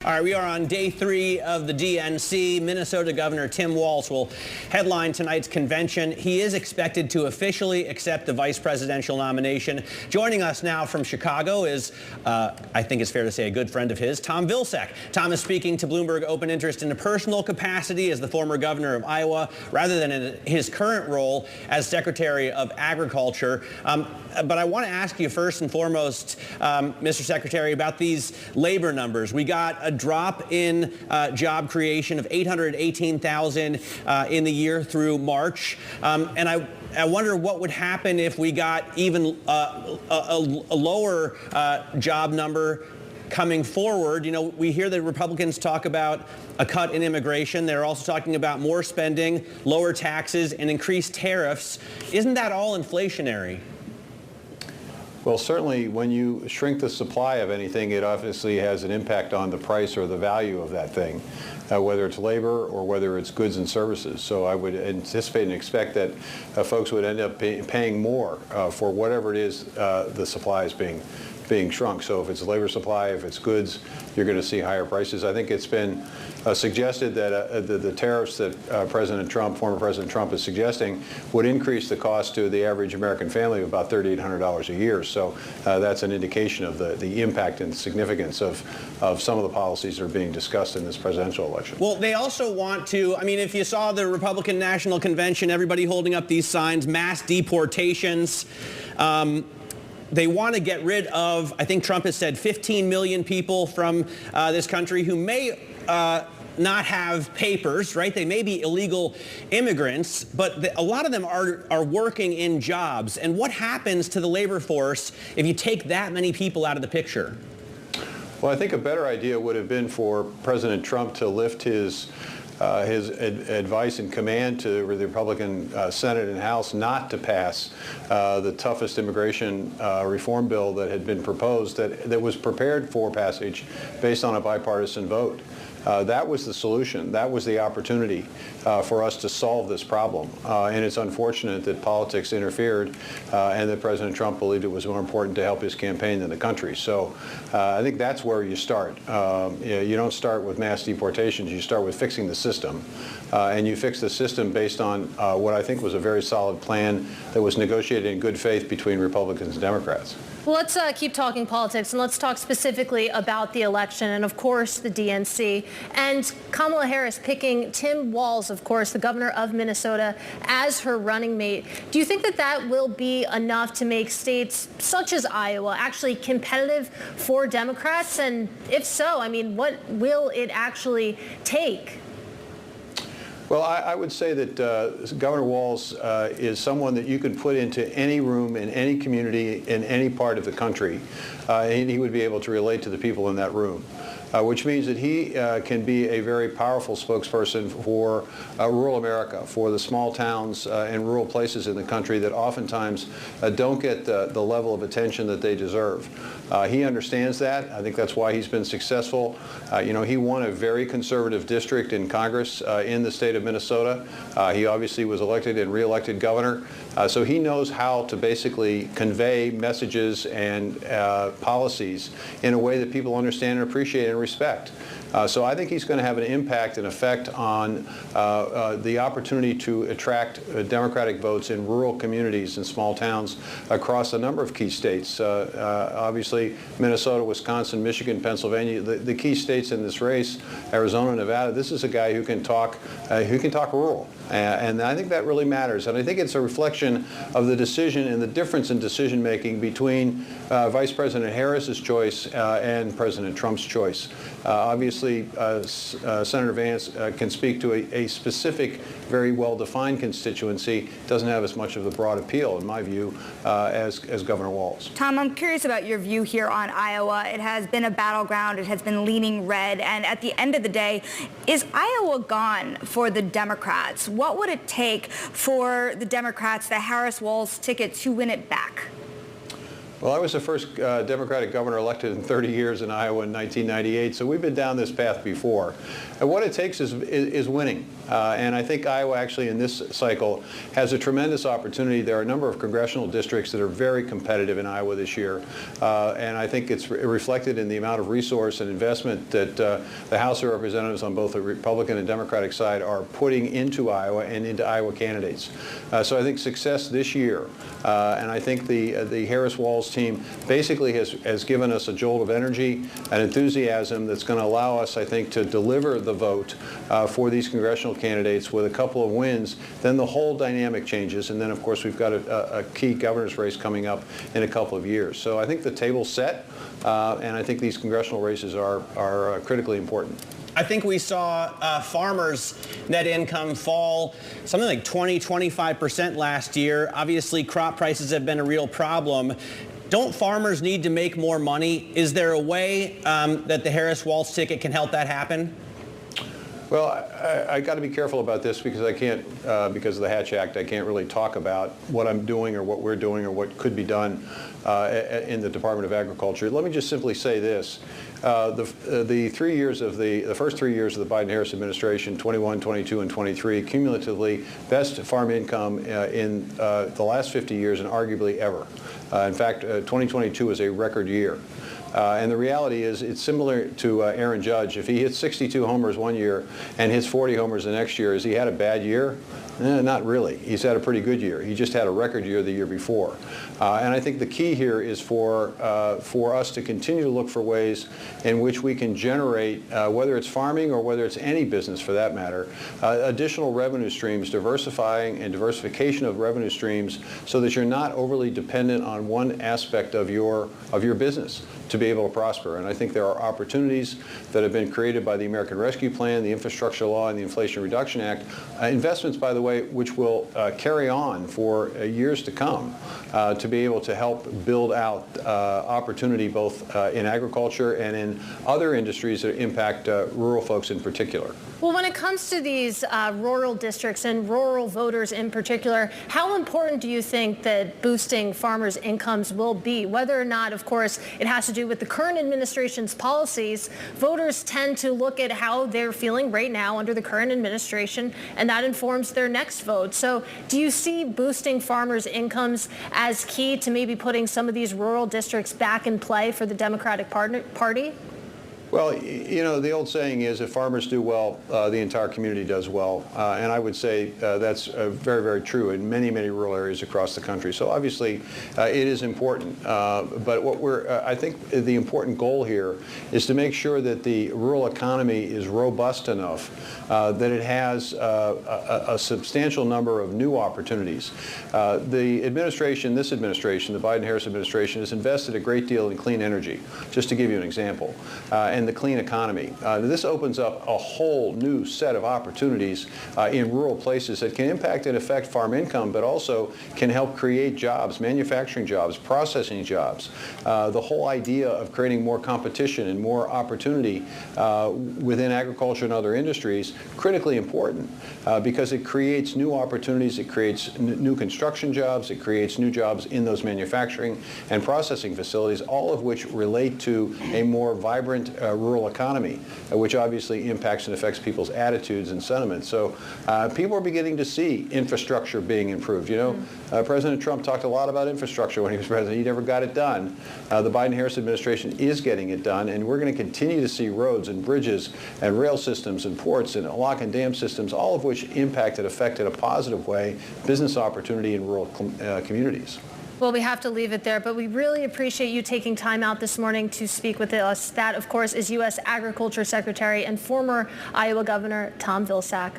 All right, we are on day 3 of the DNC. Minnesota Governor Tim Walz will headline tonight's convention. He is expected to officially accept the vice presidential nomination. Joining us now from Chicago is, I think it's fair to say, a good friend of his, Tom Vilsack. Tom is speaking to Bloomberg Open Interest in a personal capacity as the former governor of Iowa, rather than in his current role as Secretary of Agriculture. But I want to ask you first and foremost, Mr. Secretary, about these labor numbers. We got a drop in job creation of 818,000 in the year through March. And I wonder what would happen if we got even a lower job number coming forward. You know, we hear the Republicans talk about a cut in immigration. They're also talking about more spending, lower taxes, and increased tariffs. Isn't that all inflationary? Well, certainly when you shrink the supply of anything, it obviously has an impact on the price or the value of that thing, whether it's labor or whether it's goods and services. So I would anticipate and expect that folks would end up paying more for whatever it is the supply is being shrunk. So if it's labor supply, if it's goods, you're going to see higher prices. I think it's been suggested that the tariffs that former President Trump is suggesting would increase the cost to the average American family of about $3,800 a year. So that's an indication of the impact and significance of some of the policies that are being discussed in this presidential election. Well, they also want to, I mean, if you saw the Republican National Convention, everybody holding up these signs, mass deportations. They want to get rid of, I think Trump has said, 15 million people from this country who may not have papers, right? They may be illegal immigrants, but a lot of them are working in jobs. And what happens to the labor force if you take that many people out of the picture? Well, I think a better idea would have been for President Trump to lift his advice and command to the Republican Senate and House not to pass the toughest immigration reform bill that had been proposed, that was prepared for passage based on a bipartisan vote. That was the solution. That was the opportunity for us to solve this problem. And it's unfortunate that politics interfered and that President Trump believed it was more important to help his campaign than the country. So I think that's where you start. You don't start with mass deportations. You start with fixing the system. And you fix the system based on what I think was a very solid plan that was negotiated in good faith between Republicans and Democrats. Well, let's keep talking politics, and let's talk specifically about the election and, of course, the DNC. And Kamala Harris picking Tim Walz, of course, the governor of Minnesota, as her running mate. Do you think that that will be enough to make states such as Iowa actually competitive for Democrats? And if so, I mean, what will it actually take? Well, I would say that Governor Walz is someone that you can put into any room in any community in any part of the country, and he would be able to relate to the people in that room. Which means that he can be a very powerful spokesperson for rural America, for the small towns and rural places in the country that oftentimes don't get the level of attention that they deserve. He understands that. I think that's why he's been successful. You know, he won a very conservative district in Congress in the state of Minnesota. He obviously was elected and re-elected governor. So he knows how to basically convey messages and policies in a way that people understand and appreciate and respect. So I think he's going to have an impact and effect on the opportunity to attract Democratic votes in rural communities and small towns across a number of key states. Obviously, Minnesota, Wisconsin, Michigan, Pennsylvania, the key states in this race, Arizona, Nevada. This is a guy who can talk rural. And I think that really matters. And I think it's a reflection of the decision and the difference in decision making between Vice President Harris's choice and President Trump's choice. Obviously, Senator Vance can speak to a specific, very well-defined constituency. Doesn't have as much of the broad appeal, in my view, as Governor Walz. Tom, I'm curious about your view here on Iowa. It has been a battleground. It has been leaning red. And at the end of the day, is Iowa gone for the Democrats? What would it take for the Democrats, the Harris-Walz ticket, to win it back? Well, I was the first Democratic governor elected in 30 years in Iowa in 1998, so we've been down this path before. And what it takes is winning. And I think Iowa actually in this cycle has a tremendous opportunity. There are a number of congressional districts that are very competitive in Iowa this year. And I think it's reflected in the amount of resource and investment that the House of Representatives on both the Republican and Democratic side are putting into Iowa and into Iowa candidates. So I think success this year, and I think the Harris-Walz team basically has given us a jolt of energy and enthusiasm that's going to allow us, I think, to deliver the vote for these congressional candidates with a couple of wins. Then the whole dynamic changes, and then of course we've got a key governor's race coming up in a couple of years. So I think the table's set, and I think these congressional races are critically important. I think we saw farmers' net income fall something like 20–25% last year. Obviously, crop prices have been a real problem. Don't farmers need to make more money? Is there a way that the Harris-Walz ticket can help that happen? Well, I got to be careful about this because I can't, because of the Hatch Act, I can't really talk about what I'm doing or what we're doing or what could be done in the Department of Agriculture. Let me just simply say this. The 3 years of the first 3 years of the Biden-Harris administration, 21, 22, and 23, cumulatively best farm income in the last 50 years and arguably ever. In fact, 2022 is a record year. And the reality is it's similar to Aaron Judge. If he hits 62 homers one year and hits 40 homers the next year, has he had a bad year? Not really. He's had a pretty good year. He just had a record year the year before. And I think the key here is for us to continue to look for ways in which we can generate, whether it's farming or whether it's any business for that matter, additional revenue streams, diversifying and diversification of revenue streams so that you're not overly dependent on one aspect of your business to be able to prosper. And I think there are opportunities that have been created by the American Rescue Plan, the Infrastructure Law, and the Inflation Reduction Act. Investments, by the way, which will carry on for years to come to be able to help build out opportunity both in agriculture and in other industries that impact rural folks in particular. Well, when it comes to these rural districts and rural voters in particular, how important do you think that boosting farmers' incomes will be? Whether or not, of course, it has to do with the current administration's policies, voters tend to look at how they're feeling right now under the current administration, and that informs their next vote. So do you see boosting farmers' incomes as key to maybe putting some of these rural districts back in play for the Democratic Party? Well, you know, the old saying is if farmers do well, the entire community does well. And I would say that's very, very true in many, many rural areas across the country. So obviously it is important. But what I think the important goal here is to make sure that the rural economy is robust enough that it has a substantial number of new opportunities. The administration, this administration, the Biden-Harris administration, has invested a great deal in clean energy, just to give you an example. And the clean economy. This opens up a whole new set of opportunities in rural places that can impact and affect farm income, but also can help create jobs, manufacturing jobs, processing jobs. The whole idea of creating more competition and more opportunity within agriculture and other industries, critically important because it creates new opportunities, it creates new construction jobs, it creates new jobs in those manufacturing and processing facilities, all of which relate to a more vibrant rural economy, which obviously impacts and affects people's attitudes and sentiments. So people are beginning to see infrastructure being improved. You know, President Trump talked a lot about infrastructure when he was president. He never got it done. The Biden-Harris administration is getting it done, and we're going to continue to see roads and bridges and rail systems and ports and lock and dam systems, all of which impact and affect in a positive way business opportunity in rural communities. Well, we have to leave it there, but we really appreciate you taking time out this morning to speak with us. That, of course, is U.S. Agriculture Secretary and former Iowa Governor Tom Vilsack.